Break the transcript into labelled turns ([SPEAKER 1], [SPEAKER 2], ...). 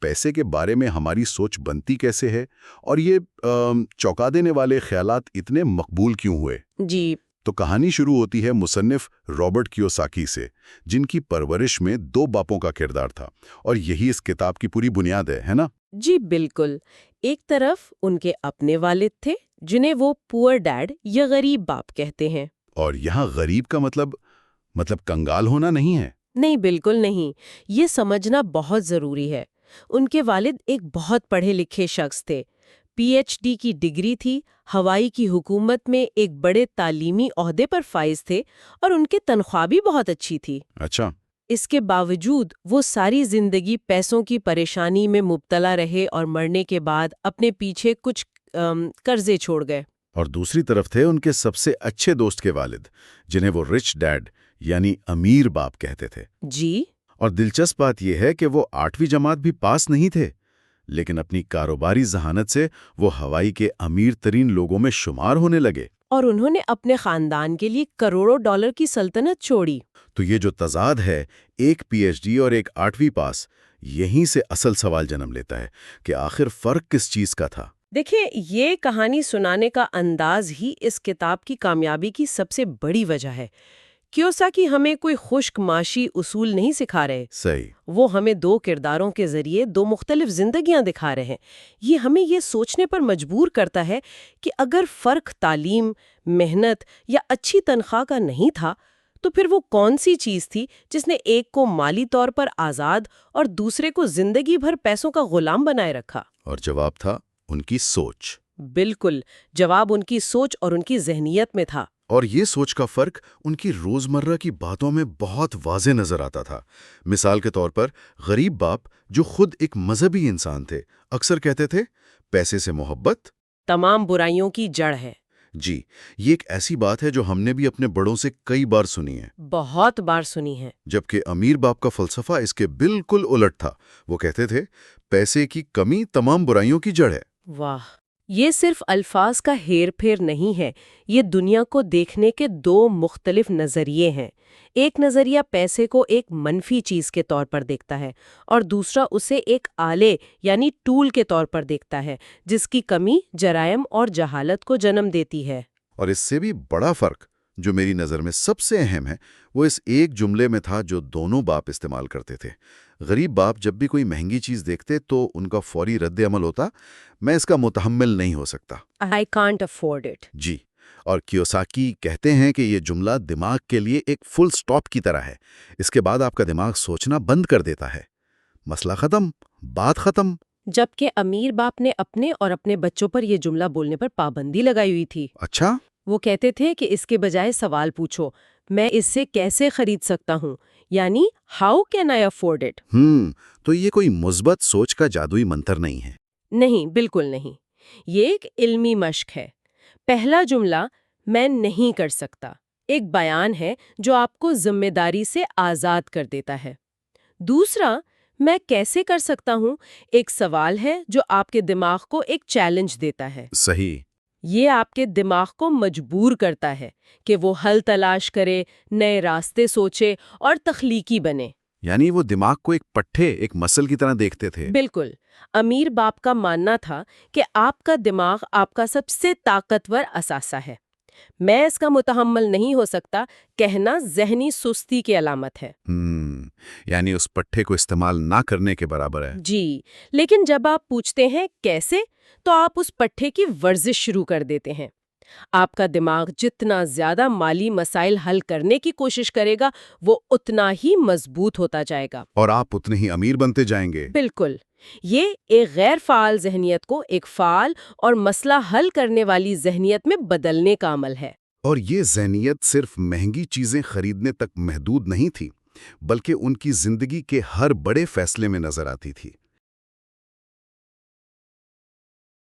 [SPEAKER 1] پیسے کے بارے میں ہماری سوچ بنتی کیسے ہے اور یہ چونکا دینے والے خیالات اتنے مقبول کیوں ہوئے؟
[SPEAKER 2] جی
[SPEAKER 1] تو کہانی شروع ہوتی ہے مصنف رابرٹ کیوساکی سے، جن کی پرورش میں 2 باپوں کا کردار تھا، اور یہی اس کتاب کی پوری بنیاد ہے نا؟
[SPEAKER 2] جی بالکل۔ ایک طرف ان کے اپنے والد تھے جنہیں وہ پور ڈیڈ یا غریب باپ کہتے ہیں۔
[SPEAKER 1] اور یہاں غریب کا مطلب کنگال ہونا نہیں ہے؟
[SPEAKER 2] نہیں، بالکل نہیں۔ یہ سمجھنا بہت ضروری ہے۔ ان کے والد ایک بہت پڑھے لکھے شخص تھے، پی ایچ ڈی کی ڈگری تھی، ہوائی کی حکومت میں ایک بڑے تعلیمی عہدے پر فائز تھے، اور ان کی تنخواہ بھی بہت اچھی تھی۔
[SPEAKER 1] اچھا۔
[SPEAKER 2] اس کے باوجود وہ ساری زندگی پیسوں کی پریشانی میں مبتلا رہے اور مرنے کے بعد اپنے پیچھے کچھ قرضے چھوڑ گئے۔
[SPEAKER 1] اور دوسری طرف تھے ان کے سب سے اچھے دوست کے والد، جنہیں وہ رچ ڈیڈ یعنی امیر باپ کہتے تھے۔
[SPEAKER 2] جی۔
[SPEAKER 1] اور دلچسپ بات یہ ہے کہ وہ 8ویں جماعت بھی پاس نہیں تھے، لیکن اپنی کاروباری ذہانت سے وہ ہوائی کے امیر ترین لوگوں میں شمار ہونے لگے۔
[SPEAKER 2] اور انہوں نے اپنے خاندان کے لیے کروڑوں ڈالر کی سلطنت چھوڑی۔
[SPEAKER 1] تو یہ جو تضاد ہے، ایک پی ایچ ڈی اور ایک 8ویں پاس، یہیں سے اصل سوال جنم لیتا ہے کہ آخر فرق کس چیز کا تھا؟
[SPEAKER 2] دیکھیں، یہ کہانی سنانے کا انداز ہی اس کتاب کی کامیابی کی سب سے بڑی وجہ ہے۔ کیوساکی ہمیں کوئی خشک معاشی اصول نہیں سکھا رہے۔
[SPEAKER 1] صحیح۔
[SPEAKER 2] وہ ہمیں 2 کرداروں کے ذریعے 2 مختلف زندگیاں دکھا رہے ہیں۔ یہ ہمیں یہ سوچنے پر مجبور کرتا ہے کہ اگر فرق تعلیم، محنت یا اچھی تنخواہ کا نہیں تھا، تو پھر وہ کون سی چیز تھی جس نے ایک کو مالی طور پر آزاد اور دوسرے کو زندگی بھر پیسوں کا غلام بنائے رکھا؟
[SPEAKER 1] اور جواب تھا ان کی سوچ۔
[SPEAKER 2] بالکل، جواب ان کی سوچ اور ان کی ذہنیت میں تھا۔
[SPEAKER 1] اور یہ سوچ کا فرق ان کی روزمرہ کی باتوں میں بہت واضح نظر آتا تھا۔ مثال کے طور پر غریب باپ، جو خود ایک مذہبی انسان تھے، اکثر کہتے تھے پیسے سے محبت
[SPEAKER 2] تمام برائیوں کی جڑ ہے۔
[SPEAKER 1] جی، یہ ایک ایسی بات ہے جو ہم نے بھی اپنے بڑوں سے کئی بار سنی ہے۔
[SPEAKER 2] بہت بار سنی ہے۔
[SPEAKER 1] جبکہ امیر باپ کا فلسفہ اس کے بالکل الٹ تھا۔ وہ کہتے تھے پیسے کی کمی تمام برائیوں کی جڑ ہے۔
[SPEAKER 2] واہ، یہ صرف الفاظ کا ہیر پھیر نہیں ہے، یہ دنیا کو دیکھنے کے 2 مختلف نظریے ہیں۔ ایک نظریہ پیسے کو ایک منفی چیز کے طور پر دیکھتا ہے، اور دوسرا اسے ایک آلے یعنی ٹول کے طور پر دیکھتا ہے، جس کی کمی جرائم اور جہالت کو جنم دیتی ہے۔
[SPEAKER 1] اور اس سے بھی بڑا فرق، جو میری نظر میں سب سے اہم ہے، وہ اس ایک جملے میں تھا جو دونوں باپ استعمال کرتے تھے۔ غریب باپ جب بھی کوئی مہنگی چیز دیکھتے تو ان کا فوری رد عمل ہوتا، میں اس کا متحمل نہیں ہو سکتا۔
[SPEAKER 2] I can't afford it۔
[SPEAKER 1] جی، اور کیوساکی کہتے ہیں کہ یہ جملہ دماغ کے لیے ایک فل سٹاپ کی طرح ہے۔ اس کے بعد آپ کا دماغ سوچنا بند کر دیتا ہے۔ مسئلہ ختم، بات ختم۔
[SPEAKER 2] جبکہ امیر باپ نے اپنے اور اپنے بچوں پر یہ جملہ بولنے پر پابندی لگائی ہوئی تھی۔
[SPEAKER 1] اچھا؟
[SPEAKER 2] وہ کہتے تھے کہ اس کے بجائے سوال پوچھو، میں اس سے کیسے خرید سکتا ہوں، یعنی how can I afford it.
[SPEAKER 1] تو یہ کوئی مثبت سوچ کا جادوئی منتر نہیں ہے؟
[SPEAKER 2] نہیں، بالکل نہیں۔ یہ ایک علمی مشق ہے۔ پہلا جملہ میں نہیں کر سکتا ایک بیان ہے جو آپ کو ذمہ داری سے آزاد کر دیتا ہے۔ دوسرا میں کیسے کر سکتا ہوں ایک سوال ہے جو آپ کے دماغ کو ایک چیلنج دیتا ہے۔
[SPEAKER 1] صحیح۔
[SPEAKER 2] یہ آپ کے دماغ کو مجبور کرتا ہے کہ وہ حل تلاش کرے، نئے راستے سوچے اور تخلیقی بنے۔
[SPEAKER 1] یعنی وہ دماغ کو ایک پٹھے، ایک مسل کی طرح دیکھتے تھے۔
[SPEAKER 2] بالکل۔ امیر باپ کا ماننا تھا کہ آپ کا دماغ آپ کا سب سے طاقتور اثاثہ ہے۔ میں اس کا متحمل نہیں ہو سکتا کہنا ذہنی سستی کی علامت ہے۔
[SPEAKER 1] یعنی اس پٹھے کو استعمال نہ کرنے کے برابر ہے۔
[SPEAKER 2] جی، لیکن جب آپ پوچھتے ہیں کیسے، تو آپ اس پٹھے کی ورزش شروع کر دیتے ہیں۔ آپ کا دماغ جتنا زیادہ مالی مسائل حل کرنے کی کوشش کرے گا، وہ اتنا ہی مضبوط ہوتا جائے گا۔
[SPEAKER 1] اور آپ اتنے ہی امیر بنتے جائیں گے۔
[SPEAKER 2] بالکل۔ یہ ایک غیر فعال ذہنیت کو ایک فعال اور مسئلہ حل کرنے والی ذہنیت میں بدلنے کا عمل ہے۔
[SPEAKER 1] اور یہ ذہنیت صرف مہنگی چیزیں خریدنے تک محدود نہیں تھی، بلکہ ان کی زندگی کے ہر بڑے فیصلے میں نظر آتی تھی۔